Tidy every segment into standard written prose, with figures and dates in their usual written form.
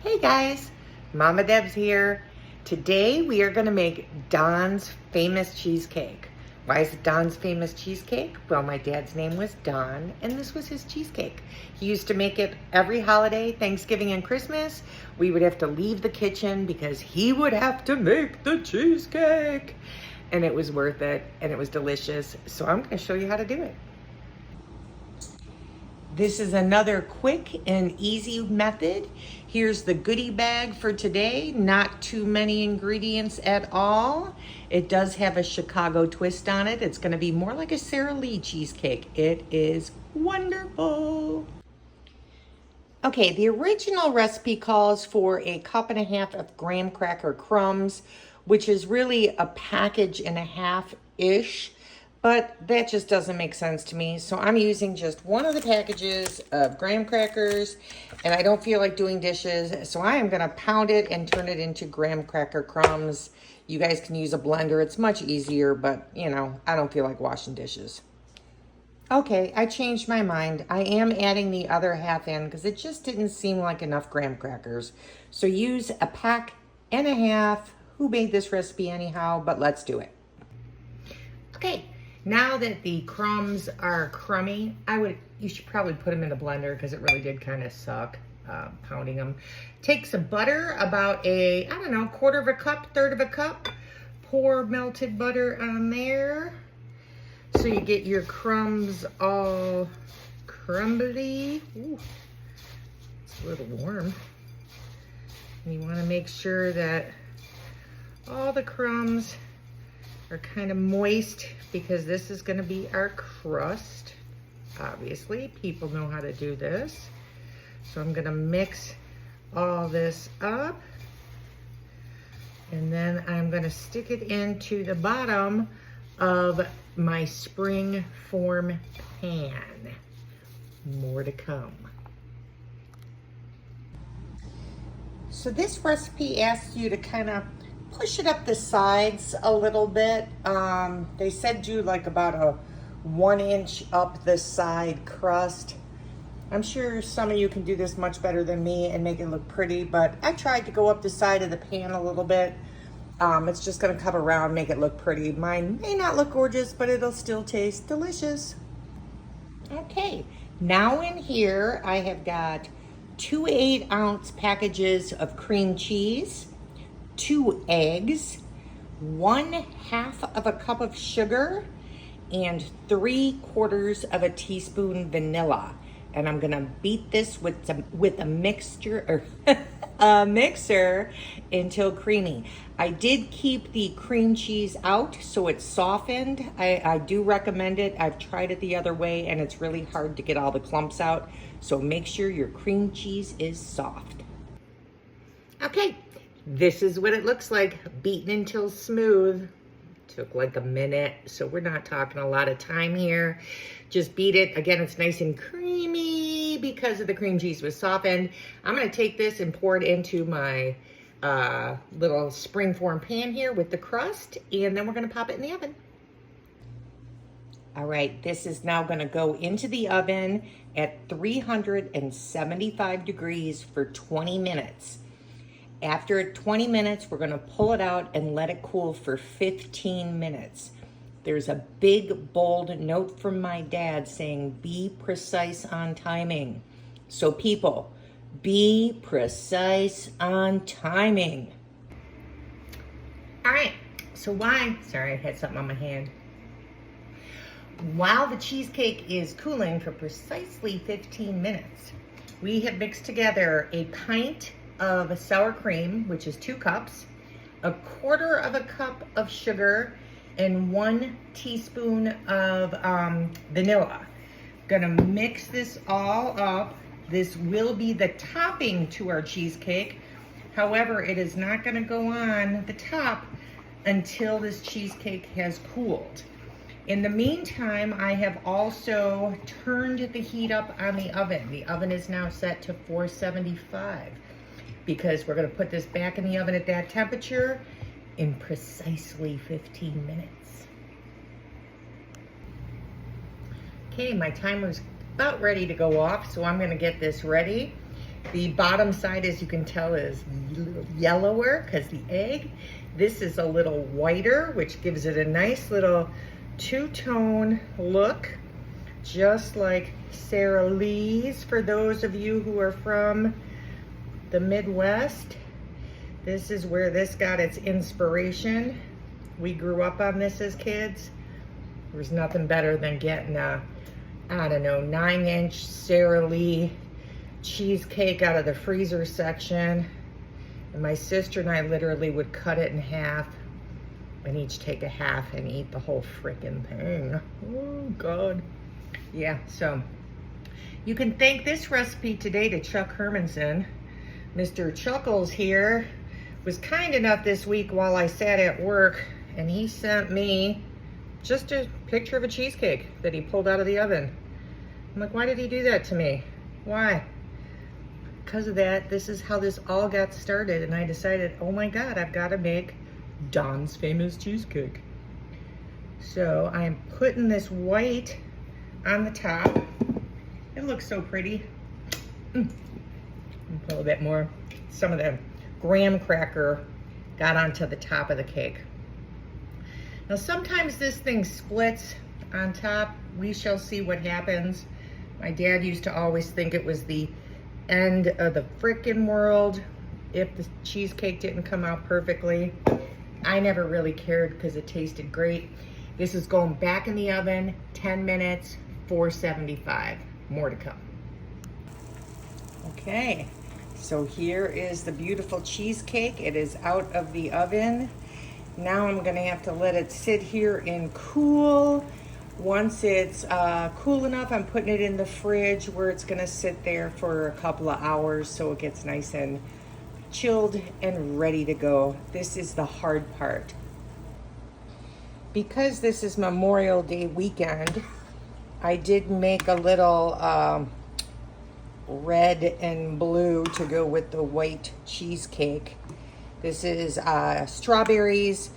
Hey guys, Mama Deb's here. Today we are going to make Don's famous cheesecake. Why is it Don's famous cheesecake? Well, my dad's name was Don and this was his cheesecake. He used to make it every holiday, Thanksgiving and Christmas. We would have to leave the kitchen because he would have to make the cheesecake. And it was worth it and it was delicious. So I'm going to show you how to do it. This is another quick and easy method. Here's the goodie bag for today. Not too many ingredients at all. It does have a Chicago twist on it. It's gonna be more like a Sara Lee cheesecake. It is wonderful. Okay, the original recipe calls for 1.5 cups of graham cracker crumbs, which is really a package and a half-ish. But that just doesn't make sense to me. So I'm using just one of the packages of graham crackers and I don't feel like doing dishes. So I am gonna pound it and turn it into graham cracker crumbs. You guys can use a blender. It's much easier, but you know, I don't feel like washing dishes. Okay, I changed my mind. I am adding the other half in because it just didn't seem like enough graham crackers. So use 1.5 packs. Who made this recipe anyhow? But let's do it. Okay. Now that the crumbs are crummy, you should probably put them in a blender because it really did kind of suck pounding them. Take some butter, about I don't know, 1/4 cup, 1/3 cup. Pour melted butter on there so you get your crumbs all crumbly. Ooh, it's a little warm. And you want to make sure that all the crumbs are kind of moist because this is going to be our crust. Obviously, people know how to do this. So I'm going to mix all this up. And then I'm going to stick it into the bottom of my spring form pan. More to come. So this recipe asks you to kind of push it up the sides a little bit. They said do like about a 1 inch up the side crust. I'm sure some of you can do this much better than me and make it look pretty, but I tried to go up the side of the pan a little bit. It's just gonna cut around, make it look pretty. Mine may not look gorgeous, but it'll still taste delicious. Okay, now in here I have got 2 8-ounce packages of cream cheese, 2 eggs, 1/2 cup of sugar, and 3/4 of a teaspoon vanilla. And I'm gonna beat this with a mixture or a mixer until creamy. I did keep the cream cheese out so it's softened. I do recommend it. I've tried it the other way and it's really hard to get all the clumps out. So make sure your cream cheese is soft. Okay. This is what it looks like, beaten until smooth. Took like a minute, so we're not talking a lot of time here. Just beat it. Again, it's nice and creamy because of the cream cheese was softened. I'm gonna take this and pour it into my little springform pan here with the crust, and then we're gonna pop it in the oven. All right, this is now gonna go into the oven at 375 degrees for 20 minutes. After 20 minutes, we're gonna pull it out and let it cool for 15 minutes. There's a big, bold note from my dad saying, be precise on timing. So people, be precise on timing. All right, so sorry, I had something on my hand. While the cheesecake is cooling for precisely 15 minutes, we have mixed together a pint of sour cream, which is 2 cups, 1/4 cup of sugar, and 1 teaspoon of vanilla. Gonna mix this all up. This will be the topping to our cheesecake. However, it is not gonna go on the top until this cheesecake has cooled. In the meantime, I have also turned the heat up on the oven. The oven is now set to 475. Because we're gonna put this back in the oven at that temperature in precisely 15 minutes. Okay, my timer's about ready to go off, so I'm gonna get this ready. The bottom side, as you can tell, is a little yellower because the egg. This is a little whiter, which gives it a nice little two-tone look, just like Sara Lee's. For those of you who are from the Midwest, this is where this got its inspiration. We grew up on this as kids. There was nothing better than getting a, I don't know, 9-inch Sara Lee cheesecake out of the freezer section. And my sister and I literally would cut it in half and each take a half and eat the whole frickin' thing. Oh, God. Yeah, so you can thank this recipe today to Chuck Hermanson. Mr. Chuckles here was kind enough this week while I sat at work, and he sent me just a picture of a cheesecake that he pulled out of the oven. I'm like, why did he do that to me? Why? Because of that, this is how this all got started, and I decided, oh my God, I've got to make Don's famous cheesecake. So I'm putting this white on the top. It looks so pretty. Put a little bit more. Some of the graham cracker got onto the top of the cake. Now sometimes this thing splits on top. We shall see what happens. My dad used to always think it was the end of the frickin' world if the cheesecake didn't come out perfectly. I never really cared because it tasted great. This is going back in the oven, 10 minutes, 475. More to come. Okay, so here is the beautiful cheesecake. It is out of the oven. Now I'm gonna have to let it sit here and cool. Once it's cool enough, I'm putting it in the fridge where it's gonna sit there for a couple of hours so it gets nice and chilled and ready to go. This is the hard part. Because this is Memorial Day weekend, I did make a little red and blue to go with the white cheesecake. This is strawberries,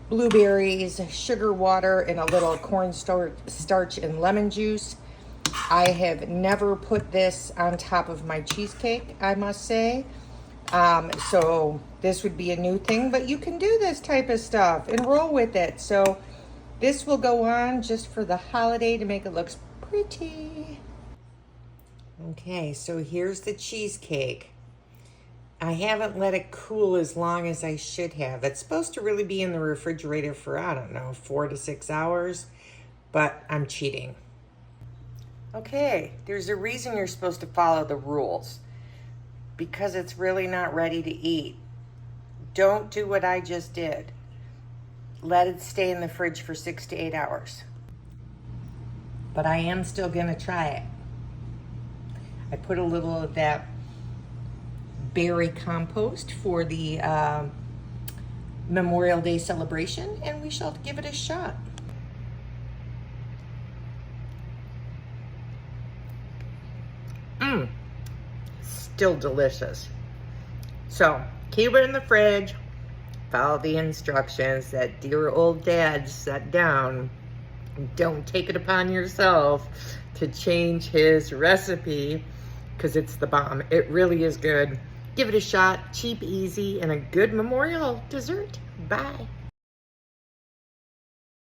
blueberries, sugar water, and a little cornstarch and lemon juice. I have never put this on top of my cheesecake, I must say. So this would be a new thing, but you can do this type of stuff and roll with it. So this will go on just for the holiday to make it look pretty. Okay, so here's the cheesecake. I haven't let it cool as long as I should have. It's supposed to really be in the refrigerator for, I don't know, 4 to 6 hours, but I'm cheating. Okay, there's a reason you're supposed to follow the rules. Because it's really not ready to eat. Don't do what I just did. Let it stay in the fridge for 6 to 8 hours. But I am still gonna try it. I put a little of that berry compost for the Memorial Day celebration, and we shall give it a shot. Still delicious. So keep it in the fridge, follow the instructions that dear old dad set down. Don't take it upon yourself to change his recipe because it's the bomb. It really is good. Give it a shot, cheap, easy, and a good memorial dessert. Bye.